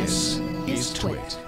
This is Twit.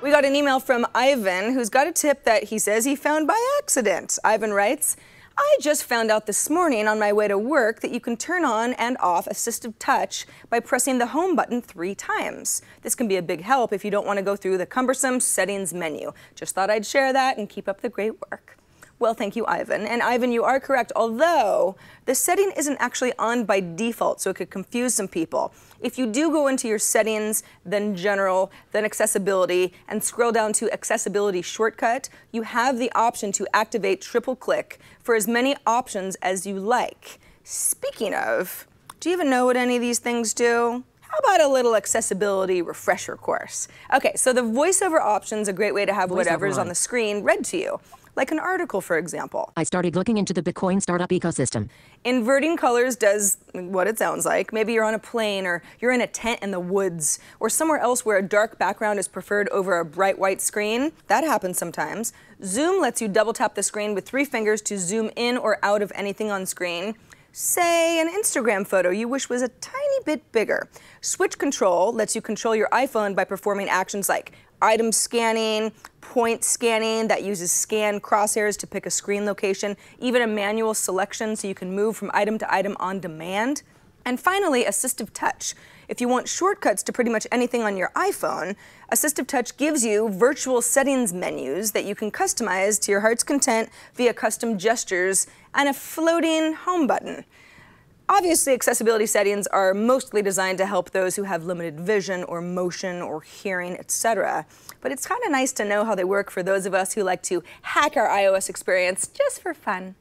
We got an email from Ivan, who's got a tip that he says he found by accident. Ivan writes, I just found out this morning on my way to work that you can turn on and off assistive touch by pressing the home button 3 times. This can be a big help if you don't want to go through the cumbersome settings menu. Just thought I'd share that and keep up the great work. Well, thank you, Ivan. And Ivan, you are correct, although the setting isn't actually on by default, so it could confuse some people. If you do go into your settings, then general, then accessibility, and scroll down to accessibility shortcut, you have the option to activate triple click for as many options as you like. Speaking of, do you even know what any of these things do? How about a little accessibility refresher course? Okay, so the voiceover option's a great way to have whatever's on the screen read to you. Like an article, for example. I started looking into the Bitcoin startup ecosystem. Inverting colors does what it sounds like. Maybe you're on a plane, or you're in a tent in the woods, or somewhere else where a dark background is preferred over a bright white screen. That happens sometimes. Zoom lets you double tap the screen with 3 fingers to zoom in or out of anything on screen. Say an Instagram photo you wish was a tiny bit bigger. Switch control lets you control your iPhone by performing actions like item scanning, point scanning that uses scan crosshairs to pick a screen location, even a manual selection so you can move from item to item on demand. And finally, assistive touch. If you want shortcuts to pretty much anything on your iPhone, assistive touch gives you virtual settings menus that you can customize to your heart's content via custom gestures and a floating home button. Obviously, accessibility settings are mostly designed to help those who have limited vision or motion or hearing, etc. But it's kind of nice to know how they work for those of us who like to hack our iOS experience just for fun.